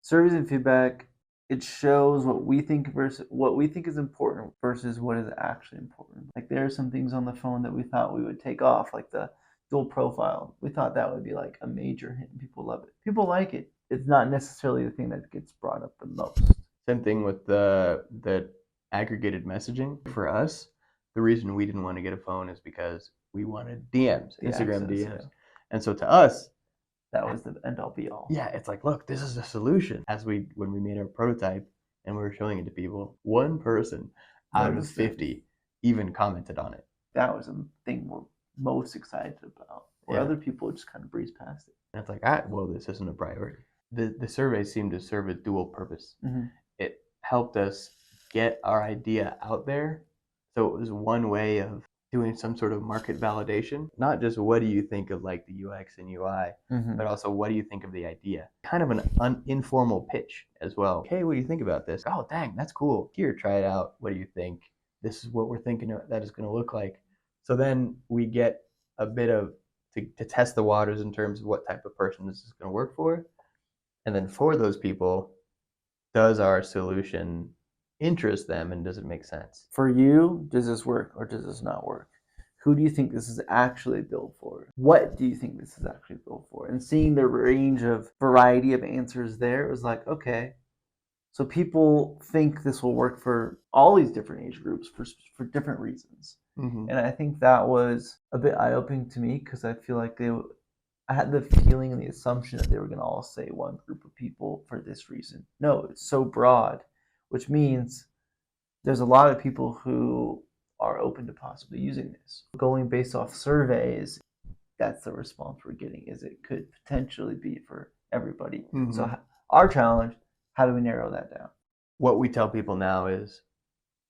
Surveys and feedback, it shows what we think is important versus what is actually important. Like there are some things on the phone that we thought we would take off, like the dual profile. We thought that would be like a major hit and people love it. People like it. It's not necessarily the thing that gets brought up the most. Same thing with the aggregated messaging. For us, the reason we didn't want to get a phone is because we wanted DMs, The Instagram access, DMs. yeah. And so to us, That was the end all be all. yeah, it's like, look, this is a solution. When we made our prototype and we were showing it to people, one person out of Noticed it. 50 even commented on it. That was the thing we're most excited about. Or Yeah. other people just kind of breeze past it. And it's like, well, this isn't a priority. The survey seemed to serve a dual purpose. Mm-hmm. It helped us get our idea out there. So it was one way of doing some sort of market validation, not just what do you think of like the UX and UI, but also what do you think of the idea? Kind of an informal pitch as well. Hey, what do you think about this? Oh, dang, that's cool. Here, try it out. What do you think? This is what we're thinking that is going to look like. So then we get a bit of to test the waters in terms of what type of person this is going to work for. And then for those people, does our solution interest them and does it make sense? For you, does this work or does this not work? Who do you think this is actually built for? What do you think this is actually built for? And seeing the range of variety of answers there, it was like, okay, so people think this will work for all these different age groups for different reasons. Mm-hmm. And I think that was a bit eye-opening to me because I feel like I had the feeling and the assumption that they were going to all say one group of people for this reason. No, it's so broad, which means there's a lot of people who are open to possibly using this. Going based off surveys, that's the response we're getting, is it could potentially be for everybody. Mm-hmm. So our challenge, how do we narrow that down? What we tell people now is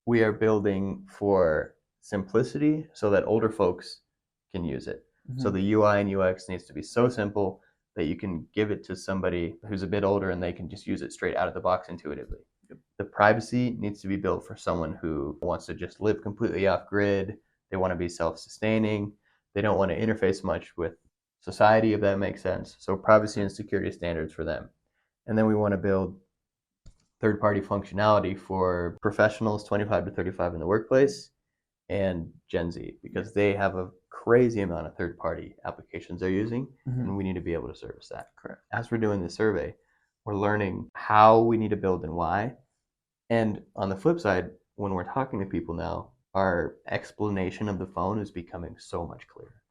we are building for simplicity so that older folks can use it. Mm-hmm. So the UI and UX needs to be so simple that you can give it to somebody who's a bit older and they can just use it straight out of the box intuitively. Yep. The privacy needs to be built for someone who wants to just live completely off grid. They want to be self-sustaining. They don't want to interface much with society, if that makes sense. So privacy and security standards for them. And then we want to build third-party functionality for professionals 25 to 35 in the workplace and Gen Z, because they have a crazy amount of third-party applications they're using, and we need to be able to service that. Correct. As we're doing the survey, we're learning how we need to build and why. And on the flip side, when we're talking to people now, our explanation of the phone is becoming so much clearer.